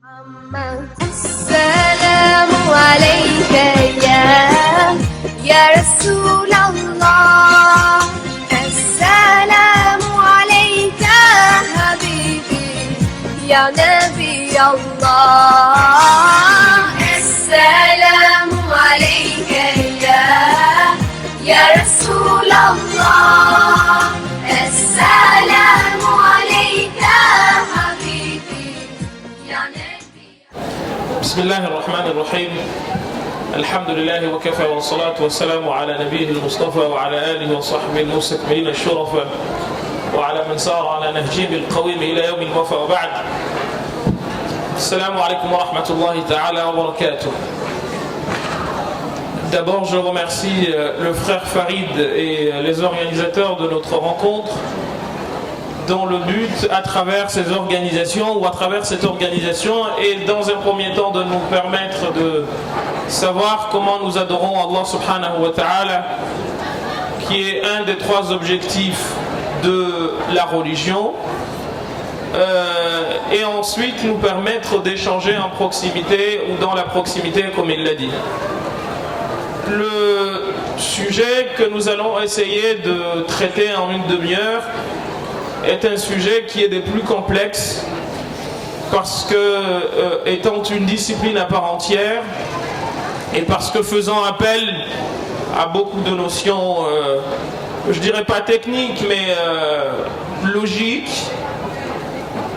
السلام عليك يا رسول الله السلام عليك حبيبي يا نبي الله السلام عليك يا رسول الله السلام عليك حبيبي يا نبي بسم الله الرحمن الرحيم الحمد لله وكفى والصلاة والسلام على نبيه المصطفى وعلى آله وصحبه المستكملين الشرفاء وعلى من سار على نهجهم القويم إلى يوم الوفاء وبعد. Assalamu alaikum wa rahmatullahi ta'ala wa barakatuh. D'abord, je remercie le frère Farid et les organisateurs de notre rencontre dans le but, à travers ces organisations ou à travers cette organisation, et dans un premier temps de nous permettre de savoir comment nous adorons Allah subhanahu wa ta'ala, qui est un des trois objectifs de la religion. Et ensuite nous permettre d'échanger en proximité ou dans la proximité comme il l'a dit. Le sujet que nous allons essayer de traiter en une demi-heure est un sujet qui est des plus complexes parce que étant une discipline à part entière et parce que faisant appel à beaucoup de notions, je dirais pas techniques mais logiques,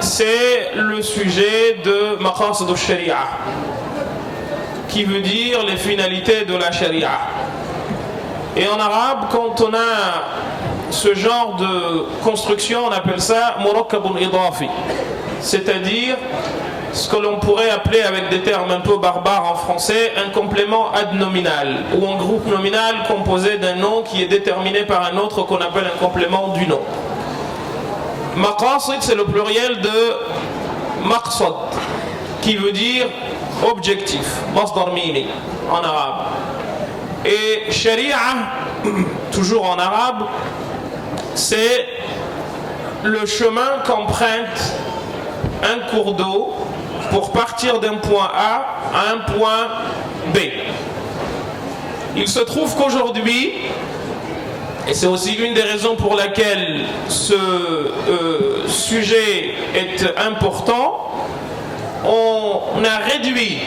c'est le sujet de maqasid al-sharia, qui veut dire les finalités de la sharia. Et en arabe, quand on a ce genre de construction, on appelle ça murakkabun idafi, c'est-à-dire ce que l'on pourrait appeler avec des termes un peu barbares en français un complément adnominal, ou un groupe nominal composé d'un nom qui est déterminé par un autre qu'on appelle un complément du nom. Maqasid, c'est le pluriel de maqsad, qui veut dire objectif, masdar mini en arabe. Et sharia, toujours en arabe, c'est le chemin qu'emprunte un cours d'eau pour partir d'un point A à un point B. Il se trouve qu'aujourd'hui, et c'est aussi une des raisons pour laquelle ce sujet est important, on a réduit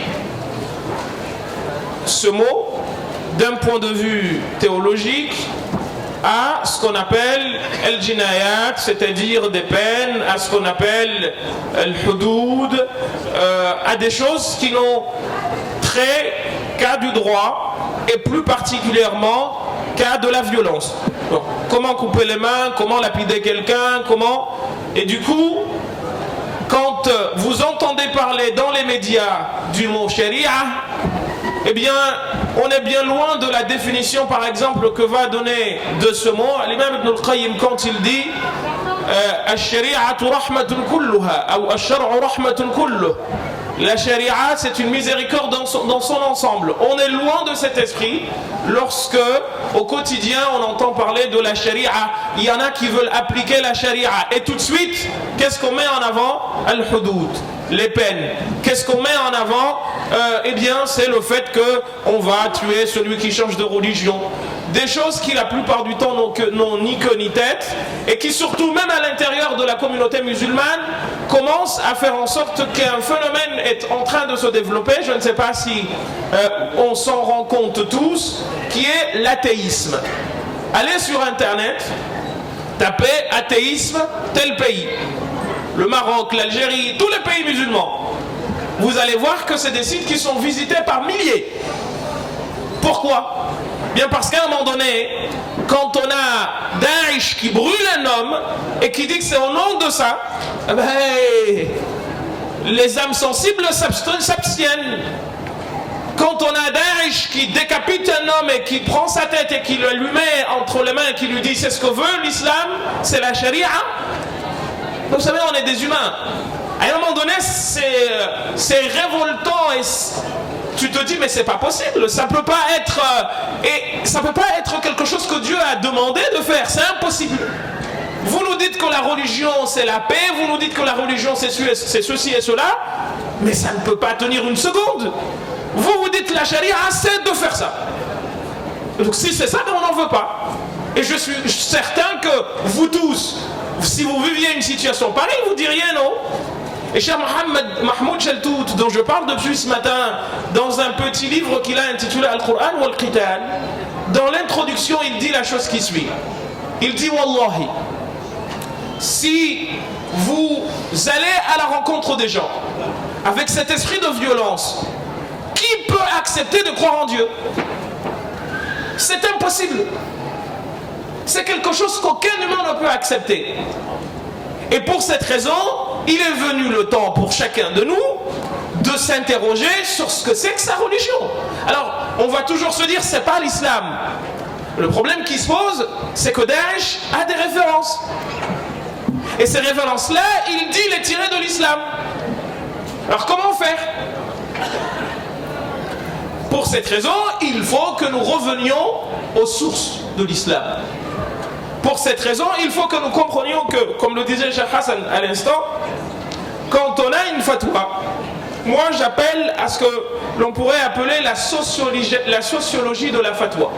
ce mot d'un point de vue théologique à ce qu'on appelle al-jinayat, c'est-à-dire des peines, à ce qu'on appelle al-hudud, à des choses qui n'ont trait qu'à du droit et plus particulièrement qu'à de la violence. Donc, comment couper les mains, comment lapider quelqu'un, comment... Et du coup, quand vous entendez parler dans les médias du mot sharia, eh bien, on est bien loin de la définition, par exemple, que va donner de ce mot l'imam Ibn al-Qayyim quand il dit al-shari'atu rahmatun kulluha ou al-shar'u rahmatun kulluh. La sharia, c'est une miséricorde dans son ensemble. On est loin de cet esprit lorsque, au quotidien, on entend parler de la sharia. Il y en a qui veulent appliquer la sharia. Et tout de suite, qu'est-ce qu'on met en avant? Al-hudud, les peines. Qu'est-ce qu'on met en avant? Eh bien, c'est le fait qu'on va tuer celui qui change de religion. Des choses qui, la plupart du temps, n'ont ni queue ni tête, et qui, surtout, même à l'intérieur de la communauté musulmane, commencent à faire en sorte qu'un phénomène est en train de se développer, je ne sais pas si on s'en rend compte tous, qui est l'athéisme. Allez sur Internet, tapez athéisme tel pays. Le Maroc, l'Algérie, tous les pays musulmans. Vous allez voir que c'est des sites qui sont visités par milliers. Pourquoi ? Bien parce qu'à un moment donné, quand on a Daesh qui brûle un homme et qui dit que c'est au nom de ça, eh ben, les âmes sensibles s'abstiennent. Quand on a Daesh qui décapite un homme et qui prend sa tête et qui le lui met entre les mains et qui lui dit c'est ce que veut l'islam, c'est la charia. Vous savez, on est des humains. À un moment donné, c'est révoltant et tu te dis mais c'est pas possible, ça peut pas être et ça peut pas être quelque chose que Dieu a demandé de faire, c'est impossible. Vous nous dites que la religion c'est la paix, vous nous dites que la religion c'est ceci et cela, mais ça ne peut pas tenir une seconde. Vous dites la charia, c'est de faire ça. Donc si c'est ça, on n'en veut pas. Et je suis certain que vous tous, si vous viviez une situation pareille, vous diriez non. Et cher Mahmoud Cheltout, dont je parle depuis ce matin, dans un petit livre qu'il a intitulé Al-Qur'an ou Al-Qital, dans l'introduction, il dit la chose qui suit. Il dit Wallahi, si vous allez à la rencontre des gens avec cet esprit de violence, qui peut accepter de croire en Dieu? C'est impossible. C'est quelque chose qu'aucun humain ne peut accepter. Et pour cette raison, il est venu le temps pour chacun de nous de s'interroger sur ce que c'est que sa religion. Alors, on va toujours se dire, c'est pas l'islam. Le problème qui se pose, c'est que Daesh a des références. Et ces références-là, il dit les tirer de l'islam. Alors comment faire? Pour cette raison, il faut que nous revenions aux sources de l'islam. Pour cette raison, il faut que nous comprenions que, comme le disait Cheikh Hassan à l'instant, quand on a une fatwa, moi j'appelle à ce que l'on pourrait appeler la sociologie de la fatwa.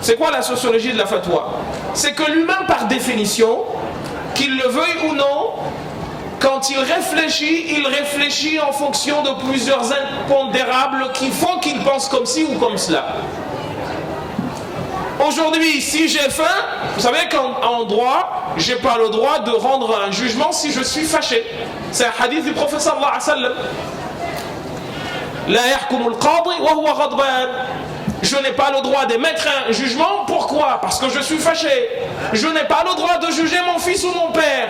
C'est quoi la sociologie de la fatwa? C'est que l'humain, par définition, qu'il le veuille ou non, quand il réfléchit en fonction de plusieurs impondérables qui font qu'il pense comme ci ou comme cela. Aujourd'hui, si j'ai faim, vous savez qu'en droit, j'ai pas le droit de rendre un jugement si je suis fâché. C'est un hadith du prophète sallallahu alayhi wa sallam. La yahkumul qadi wa huwa ghadban. Je n'ai pas le droit d'émettre un jugement. Pourquoi? Parce que je suis fâché. Je n'ai pas le droit de juger mon fils ou mon père.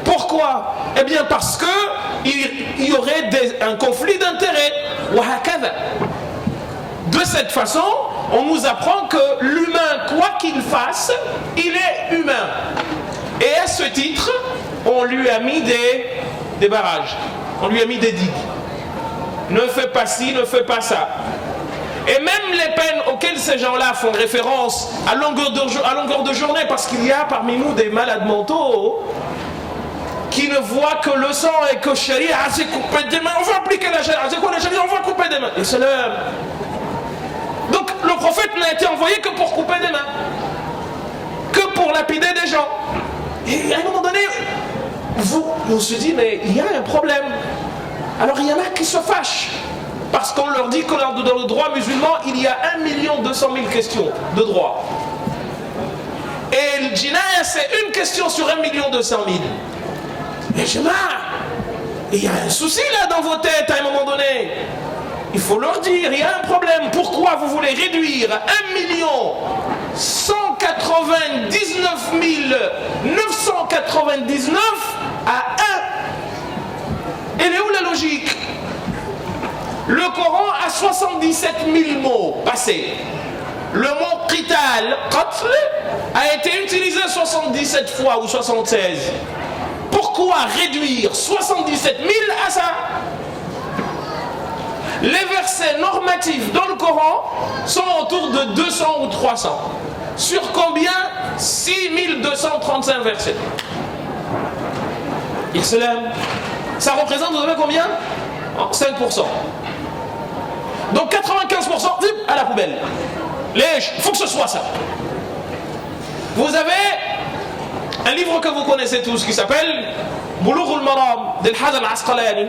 Pourquoi? Eh bien parce que il y aurait un conflit d'intérêts. De cette façon, on nous apprend que l'humain, quoi qu'il fasse, il est humain. Et à ce titre, on lui a mis des barrages. On lui a mis des digues. Ne fais pas ci, ne fais pas ça. Et même les peines auxquelles ces gens-là font référence à longueur de journée, parce qu'il y a parmi nous des malades mentaux qui ne voient que le sang et que Sharia, c'est couper des mains. On va appliquer la Sharia. C'est quoi la Sharia? On va couper des mains. Et c'est l'heure. Donc le prophète n'a été envoyé que pour couper des mains, que pour lapider des gens. Et à un moment donné, on se dit, mais il y a un problème. Alors il y en a qui se fâchent, parce qu'on leur dit que dans le droit musulman, il y a 1 200 000 questions de droit. Et le jinaya, c'est une question sur 1 200 000. Et je marre. Il y a un souci là dans vos têtes à un moment donné. Il faut leur dire, il y a un problème. Pourquoi vous voulez réduire 1 199 999 à 1? Elle est où la logique? Le Coran a 77 000 mots passés. Le mot qital, qatl, a été utilisé 77 fois ou 76. Pourquoi réduire 77 000 à ça? Les versets normatifs dans le Coran sont autour de 200 ou 300. Sur combien? 6235 versets. Islam. Ça représente, vous savez combien? 5%. Donc 95%, à la poubelle. Il faut que ce soit ça. Vous avez un livre que vous connaissez tous qui s'appelle Bulugh al-Maram d'Al Hasan al-Asqalani.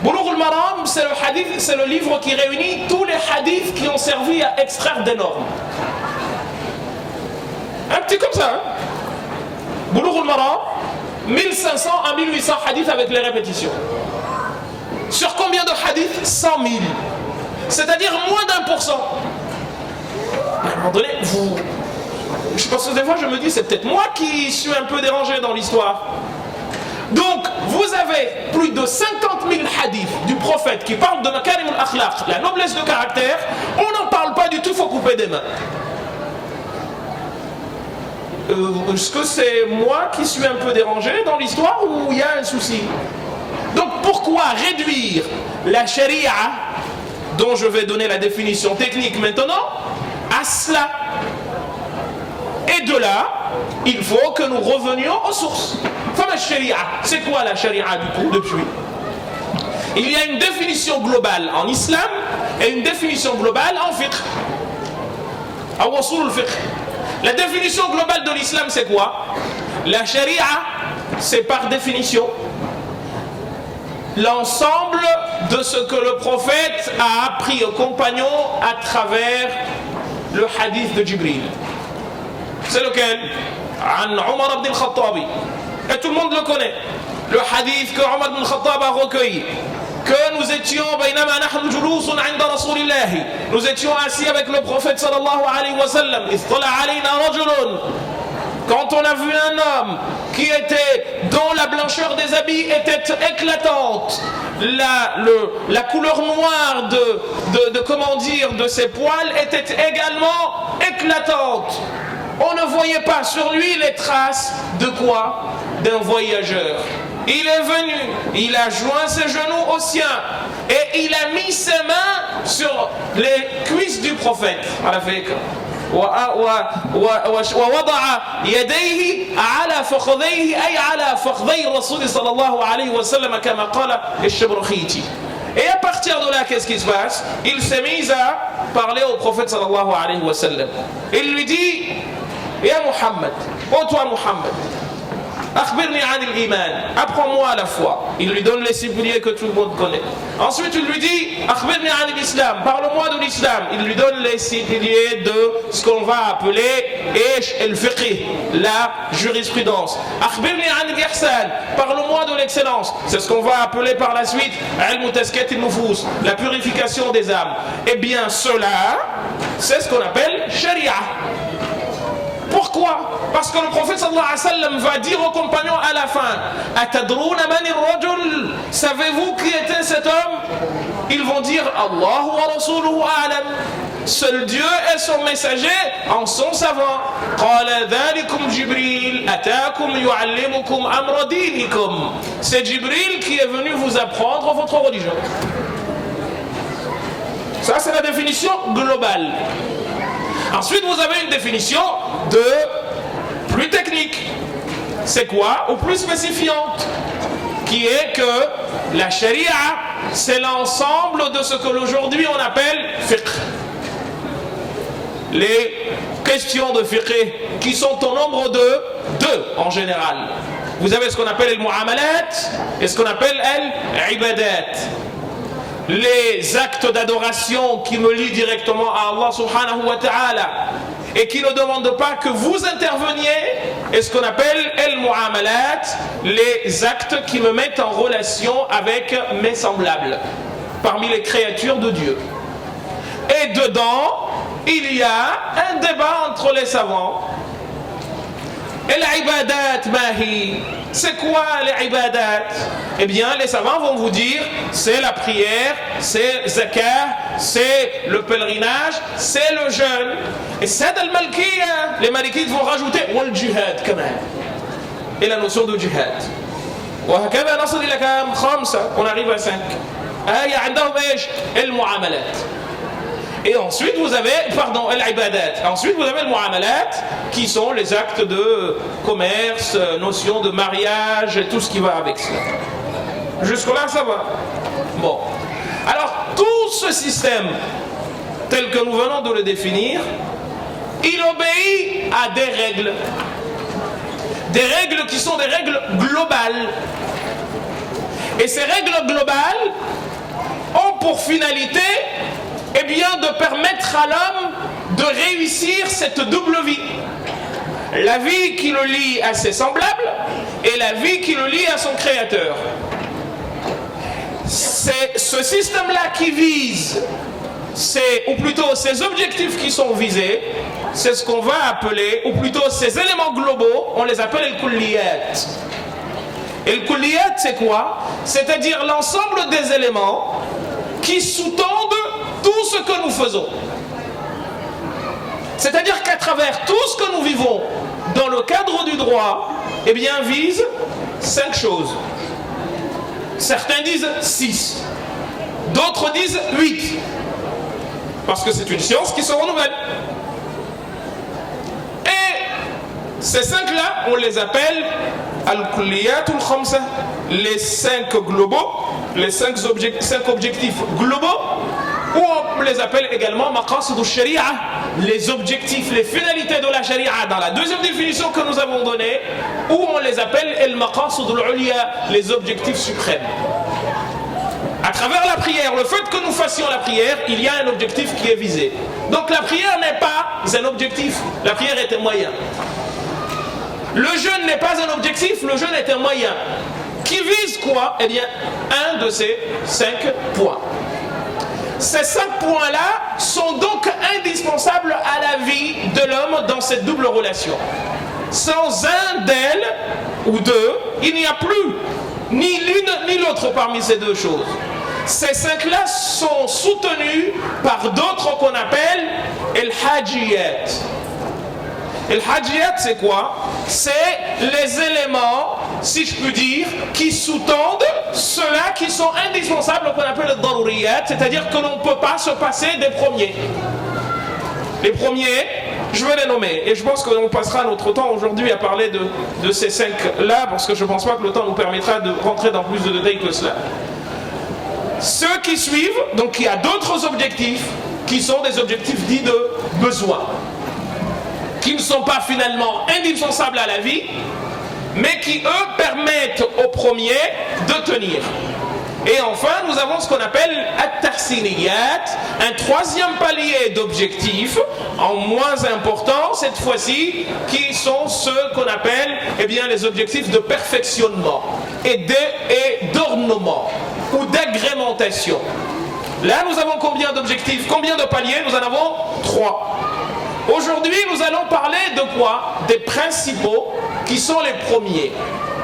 Bulugh al-Maram, c'est le livre qui réunit tous les hadiths qui ont servi à extraire des normes. Un petit comme ça. Hein? Bulugh al-Maram, 1500 à 1800 hadiths avec les répétitions. Sur combien de hadiths? 100 000. C'est-à-dire moins d'1%. À un moment donné, je pense que des fois je me dis, c'est peut-être moi qui suis un peu dérangé dans l'histoire. Donc, vous avez plus de 50 000 hadiths du prophète qui parlent de makarim al-akhlaq, la noblesse de caractère. On n'en parle pas du tout, il faut couper des mains. Est-ce que c'est moi qui suis un peu dérangé dans l'histoire ou il y a un souci? Donc, pourquoi réduire la charia, dont je vais donner la définition technique maintenant, à cela? Et de là, il faut que nous revenions aux sources. Fama sharia, c'est quoi la sharia du coup depuis? Il y a une définition globale en islam et une définition globale en fiqh. La définition globale de l'islam c'est quoi? La sharia, c'est par définition l'ensemble de ce que le prophète a appris aux compagnons à travers le hadith de Jibril. C'est lequel? An Omar ibn al-Khattabi. Et tout le monde le connaît. Le hadith que Omar ibn al-Khattab a recueilli. Que nous étions, nous étions assis avec le prophète sallallahu alayhi wa sallam. Quand on a vu un homme dont la blancheur des habits était éclatante, la couleur noire de ses poils était également éclatante. On ne voyait pas sur lui les traces de quoi? D'un voyageur. Il est venu, il a joint ses genoux aux siens et il a mis ses mains sur les cuisses du prophète. ووضع يديه على فخذيه أي على فخذي الرسول صلى الله عليه وسلم كما قال الشبرخيتي. Et à partir de là, qu'est-ce qui se passe? Il s'est mis à parler au prophète sallallahu alayhi wa sallam. Il lui dit: Ya Muhammad, ô toi Muhammad, akhbirni anil iman, apprends-moi la foi. Il lui donne les 6 piliers que tout le monde connaît. Ensuite il lui dit: akhbirni anil islam, parle-moi de l'islam. Il lui donne les 6 piliers de ce qu'on va appeler ish el-fiqh, la jurisprudence. Akhbirni anil ihsan, parle-moi de l'excellence. C'est ce qu'on va appeler par la suite ilm taskat al-nufus, la purification des âmes. Eh bien cela, c'est ce qu'on appelle sharia. Pourquoi? Parce que le prophète sallallahu alayhi wa sallam va dire aux compagnons à la fin: Atadrouna mani rajul, savez-vous qui était cet homme? Ils vont dire: Allahu wa rasuluhu a'lam. Seul Dieu et son messager en sont savants. Qala dhalikum Jibril ataakum yu'allimukum amra dinikum. C'est Jibril qui est venu vous apprendre votre religion. Ça c'est la définition globale. Ensuite, vous avez une définition plus technique. C'est quoi? Ou plus spécifiante. Qui est que la sharia, c'est l'ensemble de ce que aujourd'hui on appelle fiqh. Les questions de fiqh qui sont au nombre de 2 en général. Vous avez ce qu'on appelle le mu'amalat et ce qu'on appelle l'ibadat. Les actes d'adoration qui me lient directement à Allah subhanahu wa ta'ala et qui ne demandent pas que vous interveniez, et ce qu'on appelle el-mu'amalat, les actes qui me mettent en relation avec mes semblables parmi les créatures de Dieu. Et dedans il y a un débat entre les savants. Et l'ibadat mahi, c'est quoi l'ibadat? Eh bien les savants vont vous dire: c'est la prière, c'est zakat, c'est le pèlerinage, c'est le jeûne. Et c'est al-malkiya, les malikites vont rajouter wal jihad quand même, et la notion de jihad. On arrive à 5. Et ensuite vous avez, l'ibadat. Ensuite vous avez le mu'amalat, qui sont les actes de commerce, notion de mariage et tout ce qui va avec cela. Jusque-là ça va. Bon. Alors tout ce système, tel que nous venons de le définir, il obéit à des règles. Des règles qui sont des règles globales. Et ces règles globales ont pour finalité, eh bien, de permettre à l'homme de réussir cette double vie. La vie qui le lie à ses semblables et la vie qui le lie à son créateur. C'est ce système-là qui vise, ou plutôt ces objectifs qui sont visés, c'est ce qu'on va appeler, ou plutôt ces éléments globaux, on les appelle el-kulliyat. Et le kulliyat, c'est quoi? C'est-à-dire l'ensemble des éléments qui sous-tendent tout ce que nous faisons. C'est-à-dire qu'à travers tout ce que nous vivons dans le cadre du droit, eh bien, vise 5 choses. Certains disent 6, d'autres disent 8, parce que c'est une science qui se renouvelle. Et Ces 5-là, on les appelle Al-Kulliyatul Khamsa, les 5 globaux, les 5 objectifs globaux, ou on les appelle également Maqasid al-Sharia, les objectifs, les finalités de la Sharia, dans la deuxième définition que nous avons donnée, ou on les appelle Al-Maqasid al-Uliya, les objectifs suprêmes. À travers la prière, le fait que nous fassions la prière, il y a un objectif qui est visé. Donc la prière n'est pas un objectif, la prière est un moyen. Le jeûne n'est pas un objectif, le jeûne est un moyen. Qui vise quoi? Eh bien, un de ces 5 points. Ces 5 points-là sont donc indispensables à la vie de l'homme dans cette double relation. Sans un d'elles, ou deux, il n'y a plus ni l'une ni l'autre parmi ces deux choses. Ces 5-là sont soutenus par d'autres qu'on appelle el-hajiyat. El-hajiyat, c'est quoi? C'est les éléments, si je puis dire, qui sous-tendent ceux-là qui sont indispensables qu'on appelle le daruriyat, c'est-à-dire que l'on ne peut pas se passer des premiers. Les premiers, je vais les nommer, et je pense qu'on passera notre temps aujourd'hui à parler de ces 5-là, parce que je ne pense pas que le temps nous permettra de rentrer dans plus de détails que cela. Ceux qui suivent, donc il y a d'autres objectifs, qui sont des objectifs dits de besoin, qui ne sont pas finalement indispensables à la vie, mais qui eux permettent aux premiers de tenir. Et enfin, nous avons ce qu'on appelle at-tahsiniyat, un troisième palier d'objectifs, en moins important cette fois-ci, qui sont ceux qu'on appelle les objectifs de perfectionnement et d'ornement ou d'agrémentation. Là, nous avons combien d'objectifs? Combien de paliers? Nous en avons 3. Aujourd'hui, nous allons parler de quoi? Des principaux, qui sont les premiers,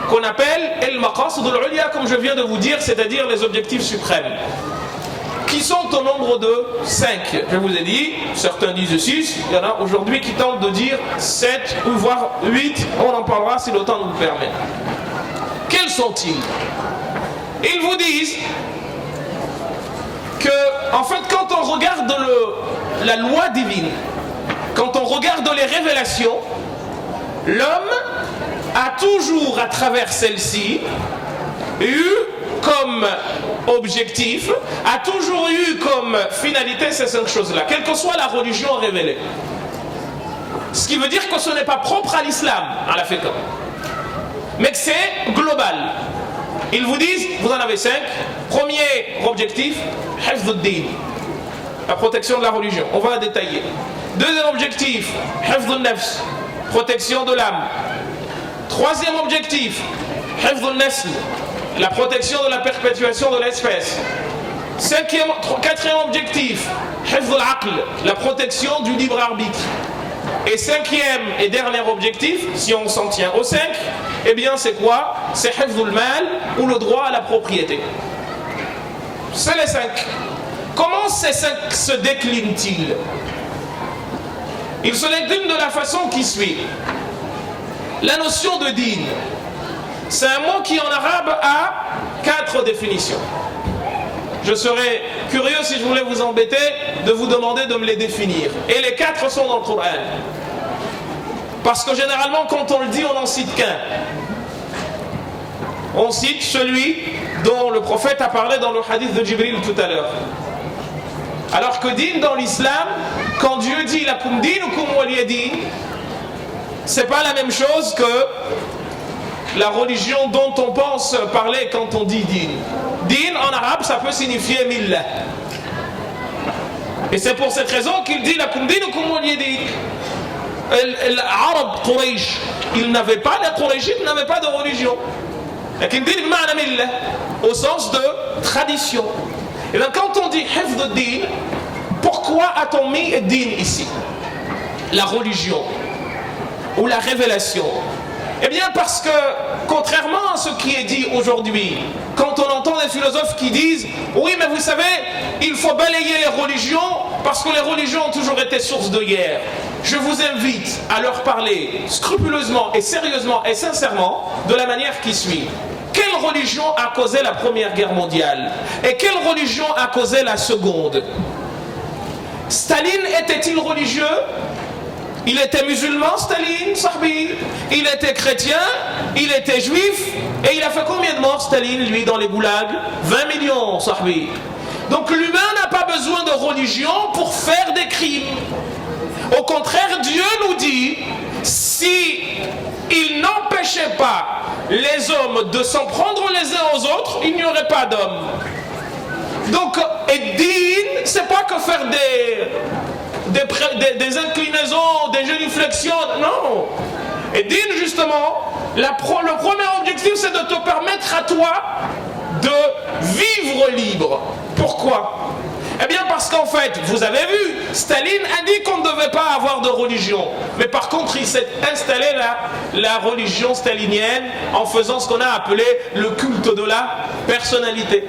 qu'on appelle el-maqasid al-uliya, comme je viens de vous dire, c'est-à-dire les objectifs suprêmes, qui sont au nombre de 5. Je vous ai dit, certains disent 6, il y en a aujourd'hui qui tentent de dire 7 ou voire 8, on en parlera si le temps nous le permet. Quels sont-ils? Ils vous disent que, en fait, quand on regarde la loi divine, quand on regarde les révélations, l'homme a toujours, à travers celle-ci, eu comme objectif, a toujours eu comme finalité ces 5 choses-là, quelle que soit la religion révélée. Ce qui veut dire que ce n'est pas propre à l'islam, à la fiqh, mais que c'est global. Ils vous disent, vous en avez 5. Premier objectif, hifz ad-din, la protection de la religion. On va la détailler. Deuxième objectif, hifz an-nafs, protection de l'âme. Troisième objectif, hifz an-nasl, la protection de la perpétuation de l'espèce. Quatrième objectif, hifz al-aql, la protection du libre arbitre. Et cinquième et dernier objectif, si on s'en tient aux 5, eh bien c'est quoi? C'est hifz al-mal, ou le droit à la propriété. C'est les 5. Comment ces 5 se déclinent-ils? Ils se déclinent de la façon qui suit. La notion de din, c'est un mot qui en arabe a 4 définitions. Je serais curieux, si je voulais vous embêter, de vous demander de me les définir. Et les 4 sont dans le Coran. Parce que généralement, quand on le dit, on n'en cite qu'un. On cite celui dont le prophète a parlé dans le hadith de Jibril tout à l'heure. Alors que din dans l'islam, quand Dieu dit lakum dinukum waliya din, c'est pas la même chose que la religion dont on pense parler quand on dit din. Din en arabe, ça peut signifier millah. Et c'est pour cette raison qu'il dit lakum dinukum waliya din. L'arabe Quraysh, ils n'avaient pas, les Quraysh n'avaient pas de religion. Lakin din b'ma'na millah, au sens de tradition. Et bien quand on dit hifz ad-din, pourquoi a-t-on mis din ici? La religion ou la révélation? Eh bien parce que, contrairement à ce qui est dit aujourd'hui, quand on entend des philosophes qui disent « Oui, mais vous savez, il faut balayer les religions parce que les religions ont toujours été source de guerre. » Je vous invite à leur parler scrupuleusement et sérieusement et sincèrement de la manière qui suit. Quelle religion a causé la Première Guerre mondiale? Et quelle religion a causé la Seconde? Staline était-il religieux? Il était musulman, Staline, Sahbi. Il était chrétien, il était juif. Et il a fait combien de morts, Staline, lui, dans les goulags? 20 millions, Sahbi. Donc l'humain n'a pas besoin de religion pour faire des crimes. Au contraire, Dieu nous dit, si il n'empêchait pas les hommes de s'en prendre les uns aux autres, il n'y aurait pas d'hommes. Donc, et din, c'est pas que faire des inclinaisons, des génuflexions, non. Et din, justement, le premier objectif, c'est de te permettre à toi de vivre libre. Pourquoi? Eh bien parce qu'en fait, vous avez vu, Staline a dit qu'on ne devait pas avoir de religion. Mais par contre, il s'est installé la religion stalinienne en faisant ce qu'on a appelé le culte de la personnalité.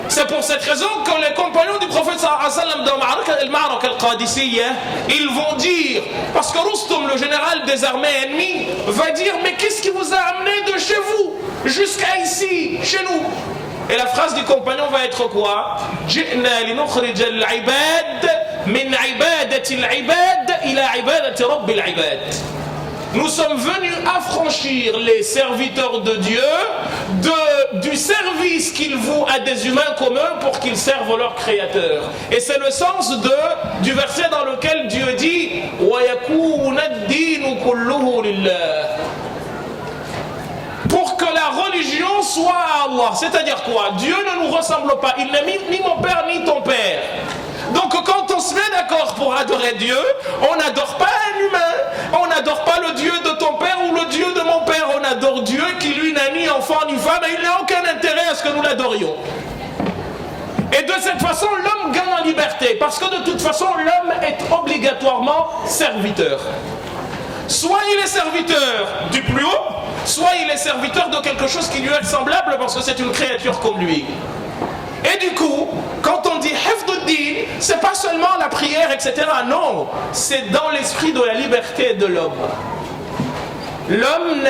C'est pour cette raison que les compagnons du prophète sallallahu alayhi wa sallam ils vont dire, parce que Rustum, le général des armées ennemies, va dire, mais qu'est-ce qui vous a amené de chez vous jusqu'à ici, chez nous? Et la phrase du compagnon va être quoi? Ji'na linukhrij al-ibad min ibadati al-ibad ila ibadati rabbil ibad. Nous sommes venus affranchir les serviteurs de Dieu du service qu'ils vouent à des humains communs pour qu'ils servent leur Créateur. Et c'est le sens du verset dans lequel Dieu dit wa yakuna ad-dinu kulluhu lillah. Pour que la religion soit à Allah. C'est-à-dire quoi? Dieu ne nous ressemble pas. Il n'est ni mon père ni ton père. Donc quand on se met d'accord pour adorer Dieu, on n'adore pas un humain, on n'adore pas le Dieu de ton père ou le Dieu de mon père, on adore Dieu qui lui n'a ni enfant ni femme et il n'a aucun intérêt à ce que nous l'adorions. Et de cette façon, l'homme gagne en liberté, parce que de toute façon, l'homme est obligatoirement serviteur. Soit il est serviteur du plus haut, soit il est serviteur de quelque chose qui lui est semblable parce que c'est une créature comme lui. Et du coup, quand on dit hifduddin, c'est pas seulement la prière, etc. Non, c'est dans l'esprit de la liberté de l'homme. L'homme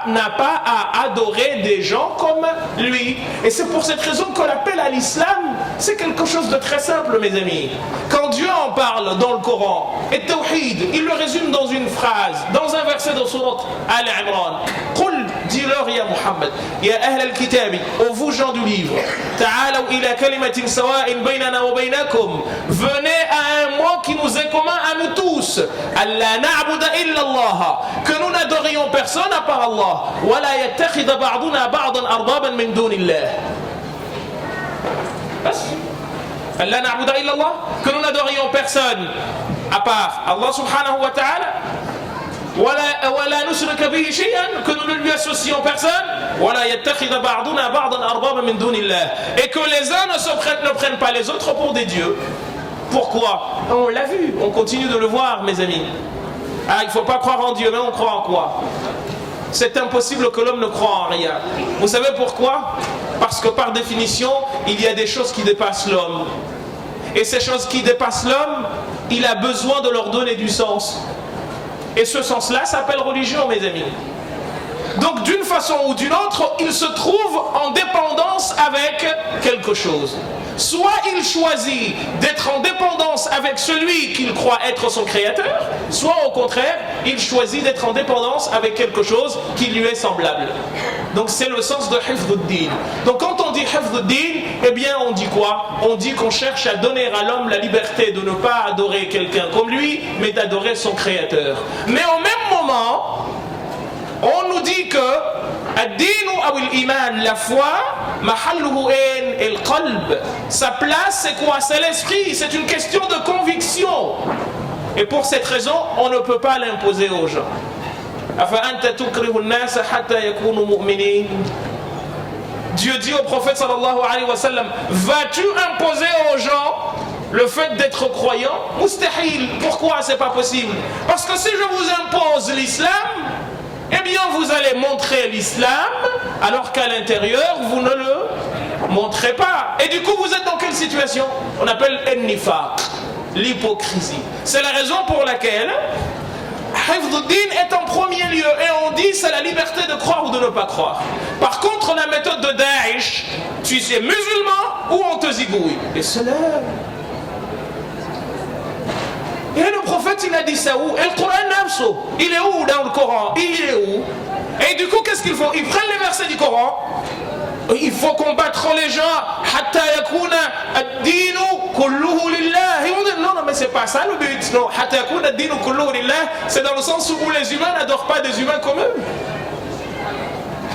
n'a pas à adorer des gens comme lui. Et c'est pour cette raison qu'on l'appelle à l'islam. C'est quelque chose de très simple, mes amis. Quand Dieu en parle dans le Coran, et Tawhid, il le résume dans une phrase, dans un verset de Sourate Al-Imran. Qul, dis-leur, ya Muhammad, ya ahl al-kitabi, ô vous gens du livre, ta'alaw ila kalimatin sawa'in baynana wa baynakum, venez à un mot qui nous est commun à nous tous. Allah na'buda illa Allah, que nous n'adorions personne à part Allah. Wa la yattakhidha ba'duna ba'dan arbaban min dunillah. Allah na'buda illa Allah, que nous n'adorions personne à part Allah subhanahu wa ta'ala. Wa la nushrika bihi shay'an, que nous ne lui associons personne. Wa la yattakhidha ba'duna ba'dan arbaban min dunillah, et que les uns ne prennent pas les autres pour des dieux. Pourquoi? On l'a vu, on continue de le voir, mes amis. Ah, il ne faut pas croire en Dieu, mais on croit en quoi? C'est impossible que l'homme ne croie en rien. Vous savez pourquoi? Parce que par définition, il y a des choses qui dépassent l'homme. Et ces choses qui dépassent l'homme, il a besoin de leur donner du sens. Et ce sens-là s'appelle religion, mes amis. Donc d'une façon ou d'une autre, il se trouve en dépendance avec quelque chose. Soit il choisit d'être en dépendance avec celui qu'il croit être son créateur, soit au contraire, il choisit d'être en dépendance avec quelque chose qui lui est semblable. Donc c'est le sens de hifduddin. Donc quand on dit hifduddin, eh bien on dit quoi? On dit qu'on cherche à donner à l'homme la liberté de ne pas adorer quelqu'un comme lui, mais d'adorer son créateur. Mais au même moment, on nous dit que ad-dinu ou al-iman, la foi, mahalluhu al-qalb, sa place c'est quoi? C'est l'esprit, c'est une question de conviction. Et pour cette raison, on ne peut pas l'imposer aux gens. Afa anta tukrihu an-nas hatta yakunu mu'minin. Dieu dit au prophète sallallahu alayhi wa sallam, vas-tu imposer aux gens le fait d'être croyant? Mustahil. Pourquoi c'est pas possible? Parce que si je vous impose l'islam, eh bien vous allez montrer l'islam alors qu'à l'intérieur vous ne le montrez pas. Et du coup vous êtes dans quelle situation? On appelle an-nifaq, l'hypocrisie. C'est la raison pour laquelle hifduddin est en premier lieu, et on dit c'est la liberté de croire ou de ne pas croire. Par contre la méthode de Daesh, tu es musulman ou on te zigouille. Et cela, Et le prophète, il a dit ça où? Et le Coran, il est où dans le Coran? Il est où? Et du coup, qu'est-ce qu'ils font? Ils prennent les versets du Coran. Il faut combattre les gens. Hatta yakuna ad-dinu kulluhu lillah. Ils vont dire non, mais c'est pas ça le but. Non, hatta yakuna ad-dinu kulluhu lillah, c'est dans le sens où les humains n'adorent pas des humains comme eux.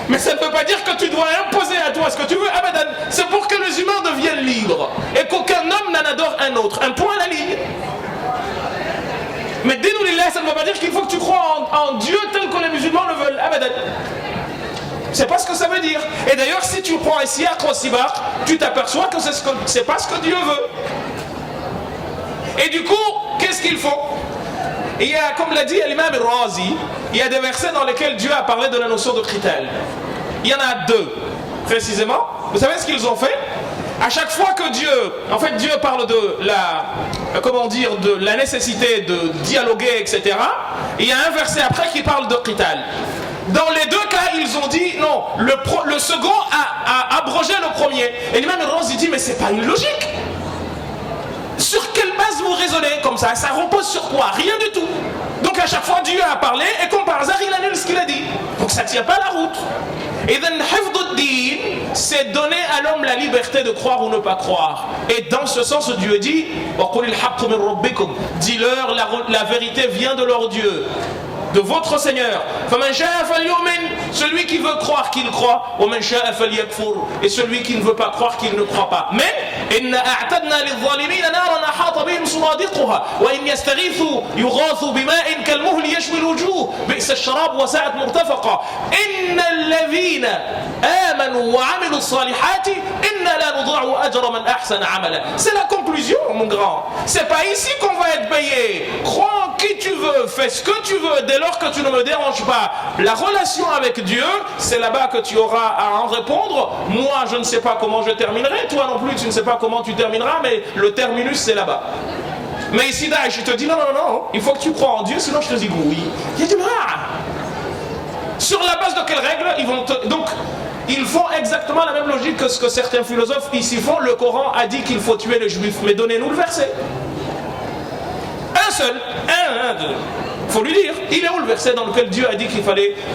Mais ça ne veut pas dire que tu dois imposer à toi ce que tu veux. Abadan. C'est pour que les humains deviennent libres et qu'aucun homme n'en adore un autre. Un point à la ligne. Mais dinu lillah, ça ne veut pas dire qu'il faut que tu crois en Dieu tel que les musulmans le veulent. Abadan. C'est pas ce que ça veut dire. Et d'ailleurs, si tu prends ici à Krosibar, tu t'aperçois que c'est pas ce que Dieu veut. Et du coup, qu'est-ce qu'ils font? Il y a, comme l'a dit l'imam al-Razi, il y a des versets dans lesquels Dieu a parlé de la notion de qital. Il y en a deux, précisément. Vous savez ce qu'ils ont fait? À chaque fois que Dieu parle de la, de la nécessité de dialoguer, etc. Il y a un verset après qui parle de qital. Dans les deux cas, ils ont dit non, le second a abrogé le premier. Et l'imam al-Razi dit mais c'est pas une logique. Sur quelle base vous raisonnez comme ça? Ça repose sur quoi? Rien du tout. Donc à chaque fois Dieu a parlé et comme par hasard il annule ce qu'il a dit. Donc ça ne tient pas la route. Et then hifdud-din, c'est donner à l'homme la liberté de croire ou ne pas croire. Et dans ce sens Dieu dit dis-leur la vérité vient de leur Dieu, de votre Seigneur. Celui qui veut croire qu'il croit, et celui qui ne veut pas croire qu'il ne croit pas. Mais c'est la conclusion, mon grand. C'est pas ici qu'on va être payé. Crois en qui tu veux, fais ce que tu veux, dès lors que tu ne me déranges pas. La relation avec Dieu, c'est là-bas que tu auras à en répondre. Moi, je ne sais pas comment je terminerai. Toi non plus, tu ne sais pas comment tu termineras, mais le terminus, c'est là-bas. Mais ici, je te dis non, il faut que tu crois en Dieu, sinon je te dis oui. Il y a du mal. Sur la base de quelles règles ils vont donc, ils font exactement la même logique que ce que certains philosophes ici font. Le Coran a dit qu'il faut tuer les juifs, mais donnez-nous le verset. Un seul, il faut lui dire, il est où le verset dans lequel Dieu a dit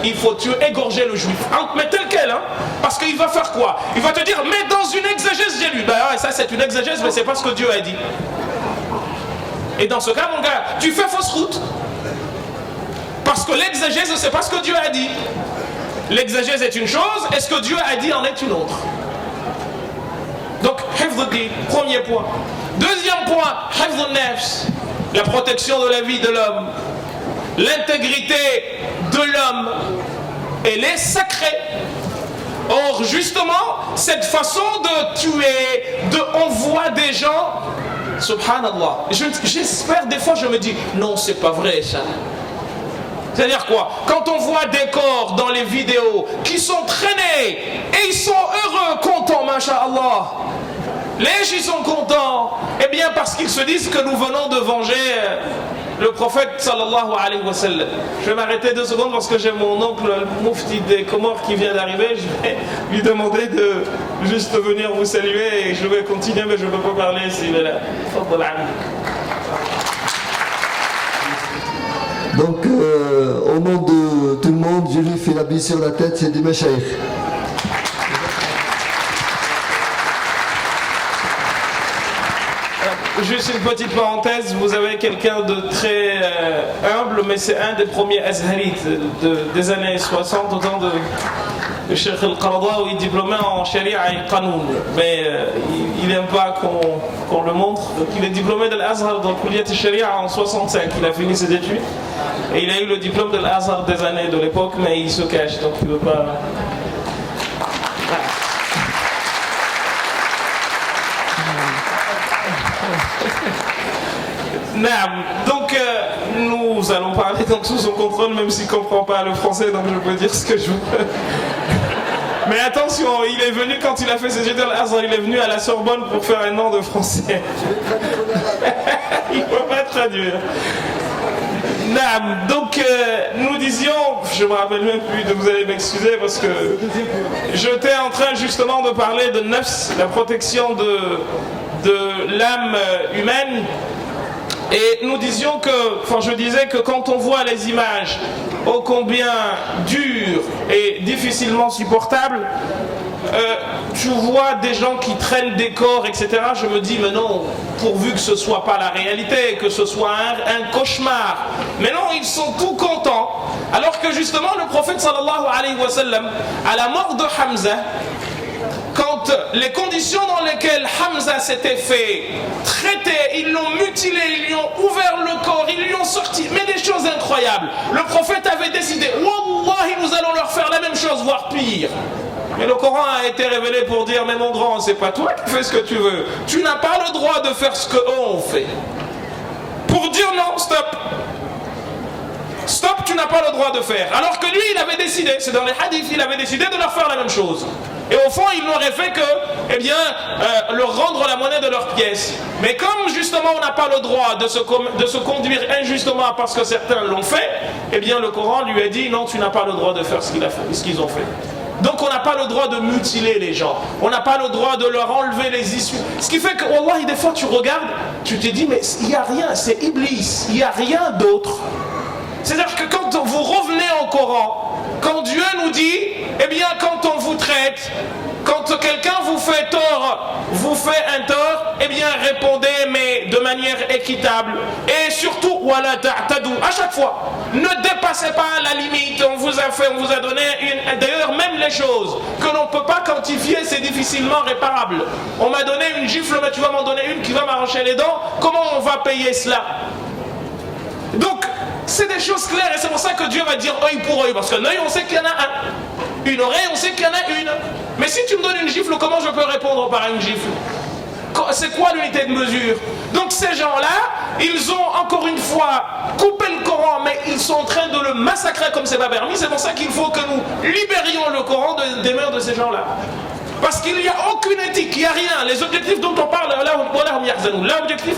il faut tuer, égorger le juif, mais tel quel, hein, parce qu'il va faire quoi? Il va te dire, mais dans une exégèse j'ai lu. Ouais, ça c'est une exégèse, mais c'est pas ce que Dieu a dit. Et dans ce cas, mon gars, tu fais fausse route. Parce que l'exégèse, c'est pas ce que Dieu a dit. L'exégèse est une chose, et ce que Dieu a dit en est une autre. Donc, hifdud-din, premier point. Deuxième point, hifdun-nafs, la protection de la vie de l'homme. L'intégrité de l'homme, elle est sacrée. Or, justement, cette façon de tuer, on voit des gens, subhanallah, j'espère des fois, je me dis, non, c'est pas vrai ça. C'est-à-dire quoi? Quand on voit des corps dans les vidéos qui sont traînés et ils sont heureux, contents, masha'Allah. Les gens sont contents, eh bien parce qu'ils se disent que nous venons de venger le prophète sallallahu alayhi wa sallam. Je vais m'arrêter 2 secondes parce que j'ai mon oncle, le mufti des Comores qui vient d'arriver. Je vais lui demander de juste venir vous saluer et je vais continuer, mais je ne peux pas parler s'il est là. Donc, au nom de tout le monde, je lui fais la bise sur la tête, c'est des Machaïr. Juste une petite parenthèse, vous avez quelqu'un de très humble, mais c'est un des premiers azharites des années 60, au temps de Cheikh Al-Qaradawi, diplômé en Sharia et Qanoun. Mais il n'aime pas qu'on le montre. Donc il est diplômé de l'Azhar dans Kulliyat al-Sharia en 65. Il a fini ses études. Et il a eu le diplôme de l'Azhar des années de l'époque, mais il se cache, donc il ne veut pas. Donc nous allons parler donc sous son contrôle, même s'il ne comprend pas le français, donc je peux dire ce que je veux. Mais attention, il est venu quand il a fait ses études à l'Azhar, il est venu à la Sorbonne pour faire un an de français. Il ne peut pas traduire. Donc nous disions, je me rappelle même plus, vous allez m'excuser parce que j'étais en train justement de parler de nafs, la protection de l'âme humaine. Et nous disions que, je disais que quand on voit les images ô combien dures et difficilement supportables, tu vois des gens qui traînent des corps, etc. Je me dis, mais non, pourvu que ce soit pas la réalité, que ce soit un cauchemar. Mais non, ils sont tout contents. Alors que justement, le prophète sallallahu alayhi wa sallam, à la mort de Hamza, quand les conditions dans lesquelles Hamza s'était fait traiter, ils l'ont mutilé, ils lui ont ouvert le corps, ils lui ont sorti, mais des choses incroyables. Le prophète avait décidé, Wallahi, nous allons leur faire la même chose, voire pire. Mais le Coran a été révélé pour dire, mais mon grand, c'est pas toi qui fais ce que tu veux. Tu n'as pas le droit de faire ce qu'eux ont fait. Pour dire non, stop. Stop, tu n'as pas le droit de faire. Alors que lui, il avait décidé, c'est dans les hadiths, il avait décidé de leur faire la même chose. Et au fond, il n'aurait fait que, leur rendre la monnaie de leurs pièces. Mais comme justement on n'a pas le droit de se conduire injustement parce que certains l'ont fait, eh bien le Coran lui a dit, non, tu n'as pas le droit de faire ce qu'ils ont fait. Donc on n'a pas le droit de mutiler les gens. On n'a pas le droit de leur enlever les issues. Ce qui fait que, wallahi, des fois tu regardes, tu te dis, mais il n'y a rien, c'est Iblis, il n'y a rien d'autre. C'est-à-dire que quand vous revenez au Coran, quand Dieu nous dit, eh bien quand on vous traite, quand quelqu'un vous fait tort, vous fait un tort, eh bien répondez mais de manière équitable. Et surtout, wala ta'tadu, à chaque fois, ne dépassez pas la limite. On vous a donné une. D'ailleurs, même les choses que l'on ne peut pas quantifier, c'est difficilement réparable. On m'a donné une gifle, mais tu vas m'en donner une qui va m'arracher les dents. Comment on va payer cela? Donc, c'est des choses claires et c'est pour ça que Dieu va dire œil pour œil. Parce qu'un œil, on sait qu'il y en a un. Une oreille, on sait qu'il y en a une. Mais si tu me donnes une gifle, comment je peux répondre par une gifle? C'est quoi l'unité de mesure? Donc ces gens-là, ils ont encore une fois coupé le Coran, mais ils sont en train de le massacrer comme c'est pas permis. C'est pour ça qu'il faut que nous libérions le Coran des mains de ces gens-là. Parce qu'il n'y a aucune éthique, il n'y a rien. Les objectifs dont on parle, l'objectif,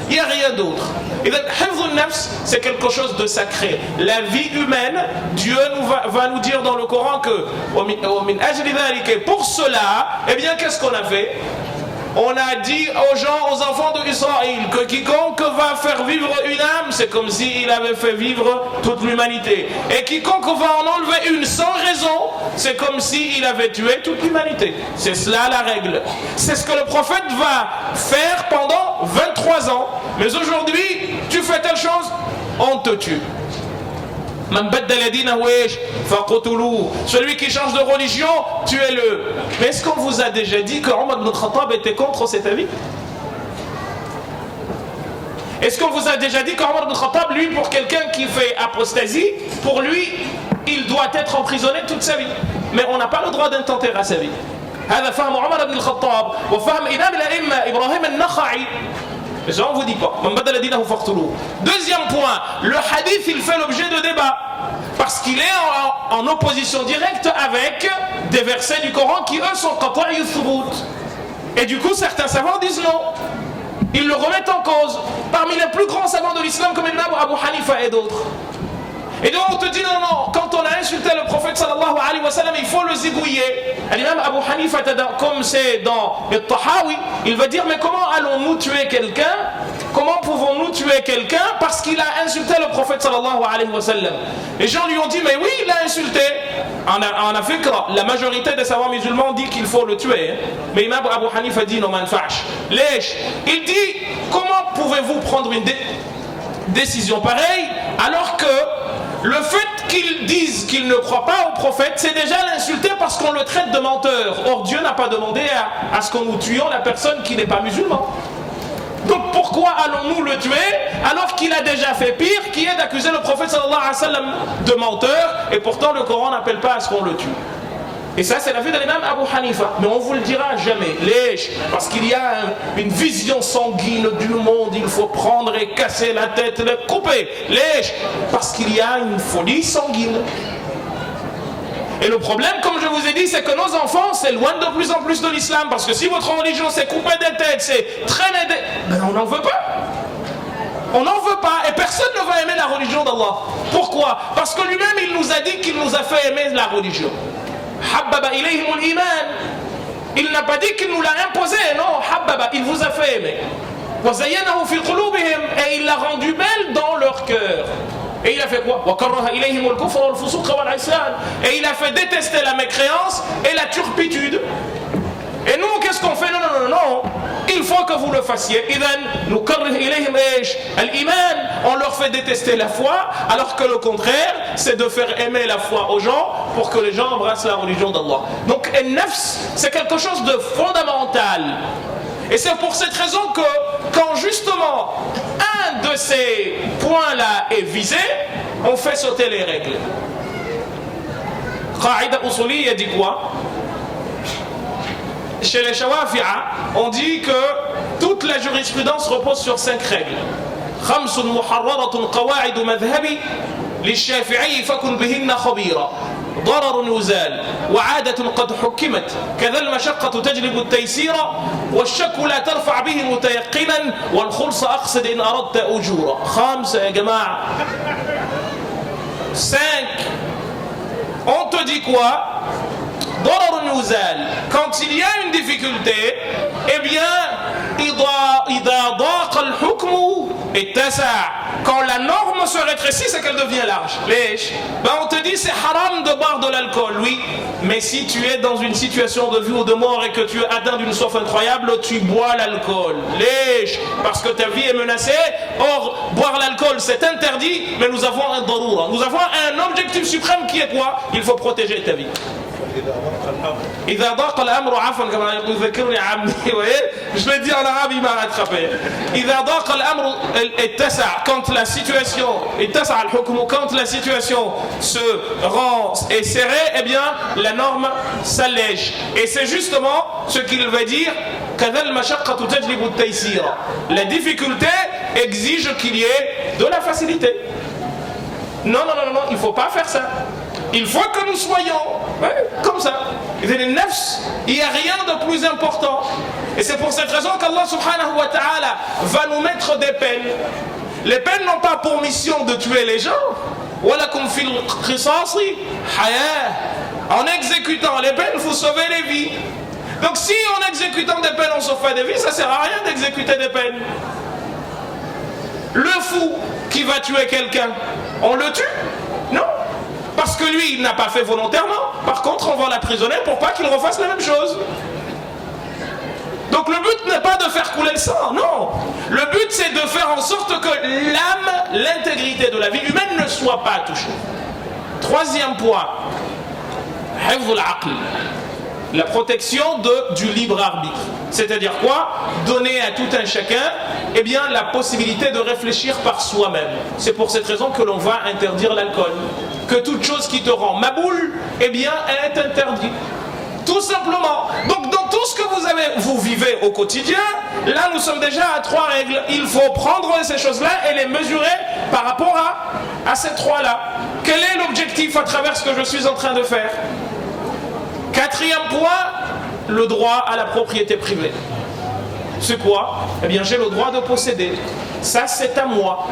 il n'y a rien d'autre. Et donc, hifdhun nafs, c'est quelque chose de sacré. La vie humaine, Dieu va nous dire dans le Coran que, pour cela, eh bien, qu'est-ce qu'on a fait? On a dit aux gens, aux enfants d'Israël, que quiconque va faire vivre une âme, c'est comme s'il avait fait vivre toute l'humanité. Et quiconque va en enlever une sans raison, c'est comme s'il avait tué toute l'humanité. C'est cela la règle. C'est ce que le prophète va faire pendant 23 ans. Mais aujourd'hui, tu fais telle chose, on te tue. Celui qui change de religion, tuez-le. Mais est-ce qu'on vous a déjà dit que Omar ibn Khattab était contre cet avis? Est-ce qu'on vous a déjà dit qu'Omar ibn Khattab, lui, pour quelqu'un qui fait apostasie, pour lui, il doit être emprisonné toute sa vie? Mais on n'a pas le droit d'intenter à sa vie. هذا فهم عمر بن الخطاب وفهم إمام الأئمة إبراهيم النخعي. Mais ça on ne vous dit pas. Deuxième point, le hadith il fait l'objet de débat. Parce qu'il est en opposition directe avec des versets du Coran qui eux sont qata'i thubut. Et du coup certains savants disent non. Ils le remettent en cause. Parmi les plus grands savants de l'islam comme Ibn Abu Hanifa et d'autres. Et donc on te dit non, quand on a insulté le prophète sallallahu alayhi wa sallam, il faut le zigouiller. L'imam Abu Hanifa, comme c'est dans le Tahawi, il va dire mais comment allons-nous tuer quelqu'un? Comment pouvons-nous tuer quelqu'un parce qu'il a insulté le prophète sallallahu alayhi wa sallam? Les gens lui ont dit mais oui, il l'a insulté. En Afrique, la majorité des savants musulmans dit qu'il faut le tuer. Mais l'imam Abu Hanifa dit non, manfa'sh. Il dit comment pouvez-vous prendre une décision pareille alors que le fait qu'ils disent qu'ils ne croient pas au prophète, c'est déjà l'insulter parce qu'on le traite de menteur. Or Dieu n'a pas demandé à ce qu'on nous tuions la personne qui n'est pas musulman. Donc pourquoi allons-nous le tuer alors qu'il a déjà fait pire, qui est d'accuser le prophète sallallahu alayhi wa sallam de menteur, et pourtant le Coran n'appelle pas à ce qu'on le tue. Et ça c'est la vie de l'imam Abu Hanifa. Mais on ne vous le dira jamais. Parce qu'il y a une vision sanguine du monde. Il faut prendre et casser la tête, le couper. Parce qu'il y a une folie sanguine. Et le problème, comme je vous ai dit, c'est que nos enfants s'éloignent de plus en plus de l'islam. Parce que si votre religion c'est couper des têtes, c'est traîner des... Ben on n'en veut pas. On n'en veut pas. Et personne ne va aimer la religion d'Allah. Pourquoi? Parce que lui-même il nous a dit qu'il nous a fait aimer la religion. Il n'a pas dit qu'il nous l'a imposé, non, Habbaba, il vous a fait aimer. وَزَيَّنَهُ فِي قُلُوبِهِمْ, et il l'a rendu belle dans leur cœur. Et il a fait quoi? وَكَرَّهَ إِلَيْهِمُ الْكُفْرَ وَالْفُسُوقَ وَالْعِصْيَانَ. Et il a fait détester la mécréance et la turpitude. Et nous, qu'est-ce qu'on fait? Non, non, non, non. Il faut que vous le fassiez. On leur fait détester la foi, alors que le contraire, c'est de faire aimer la foi aux gens pour que les gens embrassent la religion d'Allah. Donc, nafs, c'est quelque chose de fondamental. Et c'est pour cette raison que, quand justement un de ces points-là est visé, on fait sauter les règles. Qaïda Usuli a dit quoi? Chez les Shawafi'a, on dit que toute la jurisprudence repose sur 5 règles. خمس محررة قواعد مذهبي للشافعي فكن بهن خبيرا ضرر يزال وعادة قد حكمت كذا المشقة تجلب التيسير والشك لا ترفع به متيقنا والخلص أقصد إن أردت أجورا. 5 يا جماعة. 5. On te dit quoi? Quand il y a une difficulté, eh bien, quand la norme se rétrécit, c'est qu'elle devient large. Ben on te dit c'est haram de boire de l'alcool, oui, mais si tu es dans une situation de vie ou de mort et que tu es atteint d'une soif incroyable, tu bois l'alcool, parce que ta vie est menacée. Or, boire l'alcool c'est interdit, mais nous avons un daroura, nous avons un objectif suprême qui est quoi? Il faut protéger ta vie. إذا ضاق الأمر عفوا كما يذكرني عمي je l'ai dit en arabe, il m'a rattrapé. إذا ضاق الأمر اتسع, quand la situation اتسع الحكم, quand la situation se rend et serrée, eh bien la norme s'allège. Et c'est justement ce qu'il veut dire كذا المشقة تجلب التيسير. La difficulté exige qu'il y ait de la facilité. Non, non, non, non, il ne faut pas faire ça. Il faut que nous soyons comme ça. Il n'y a rien de plus important. Et c'est pour cette raison qu'Allah subhanahu wa ta'ala va nous mettre des peines. Les peines n'ont pas pour mission de tuer les gens. En exécutant les peines, vous sauvez les vies. Donc si en exécutant des peines on sauve des vies, ça ne sert à rien d'exécuter des peines. Le fou qui va tuer quelqu'un, on le tue? Non. Parce que lui, il n'a pas fait volontairement. Par contre, on va l'emprisonner pour pas qu'il refasse la même chose. Donc le but n'est pas de faire couler le sang, non. Le but c'est de faire en sorte que l'âme, l'intégrité de la vie humaine ne soit pas touchée. 3e point, la protection du libre arbitre. C'est-à-dire quoi? Donner à tout un chacun eh bien, la possibilité de réfléchir par soi-même. C'est pour cette raison que l'on va interdire l'alcool. Que toute chose qui te rend maboule, eh bien, est interdite. Tout simplement. Donc, dans tout ce que vous vivez au quotidien, là, nous sommes déjà à 3 règles. Il faut prendre ces choses-là et les mesurer par rapport à ces 3-là. Quel est l'objectif à travers ce que je suis en train de faire? 4e point, le droit à la propriété privée. C'est quoi? Eh bien, j'ai le droit de posséder. Ça, c'est à moi.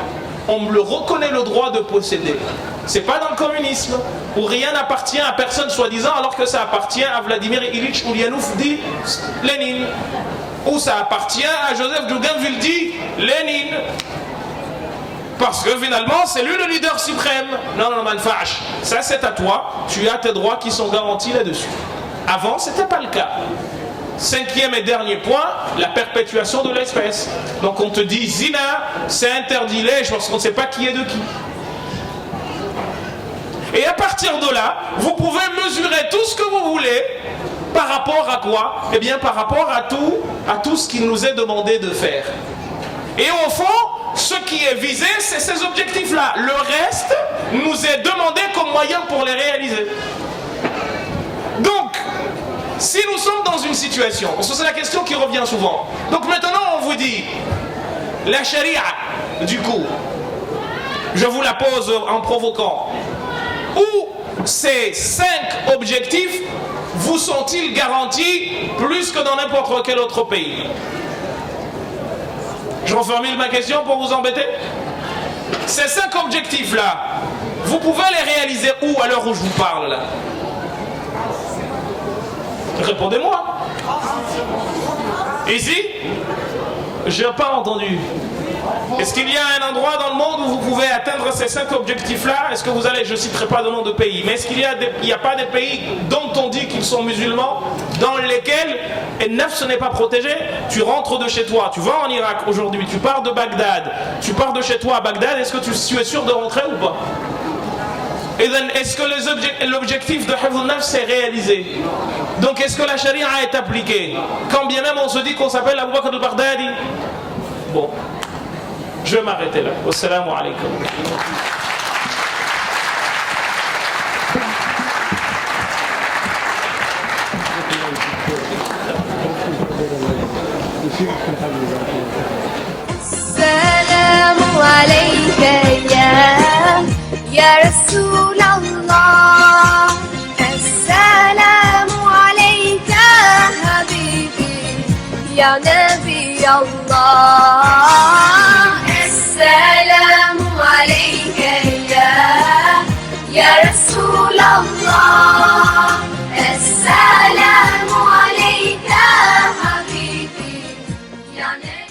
On me le reconnaît, le droit de posséder. C'est pas dans le communisme où rien n'appartient à personne soi-disant, alors que ça appartient à Vladimir Ilyich Ulyanov dit Lénine, ou ça appartient à Joseph Djougaville dit Lénine. Parce que finalement, c'est lui le leader suprême. Non, non, non, ça c'est à toi. Tu as tes droits qui sont garantis là-dessus. Avant, c'était pas le cas. 5e et dernier point, la perpétuation de l'espèce. Donc on te dit zina, c'est interdit parce qu'on ne sait pas qui est de qui. Et à partir de là, vous pouvez mesurer tout ce que vous voulez par rapport à quoi? Eh bien par rapport à tout ce qu'il nous est demandé de faire. Et au fond, ce qui est visé, c'est ces objectifs-là. Le reste nous est demandé comme moyen pour les réaliser. Donc, si nous sommes dans une situation, parce que c'est la question qui revient souvent, donc maintenant on vous dit, la charia, du coup, je vous la pose en provoquant, où ces 5 objectifs vous sont-ils garantis plus que dans n'importe quel autre pays? Je reformule ma question pour vous embêter. Ces 5 objectifs-là, vous pouvez les réaliser où à l'heure où je vous parle là? Répondez-moi. Ici? J'ai pas entendu. Est-ce qu'il y a un endroit dans le monde où vous pouvez atteindre ces 5 objectifs-là? Est-ce que vous allez, je ne citerai pas de nom de pays, mais est-ce qu'il y a pas des pays dont on dit qu'ils sont musulmans, dans lesquels et nafs n'est pas protégé? Tu rentres de chez toi, tu vas en Irak aujourd'hui, tu pars de Bagdad, tu pars de chez toi à Bagdad, est-ce que tu es sûr de rentrer ou pas? Et est-ce que l'objectif de Hifz al-Nafs est réalisé? Donc est-ce que la charia est appliquée? Quand bien même on se dit qu'on s'appelle Abu Bakr al-Baghdadi. Bon, je vais m'arrêter là. Wassalamu alaikum. السلام عليك يا رسول الله السلام عليك حبيبي يا نبي الله السلام عليك يا رسول الله السلام عليك حبيبي يا نبي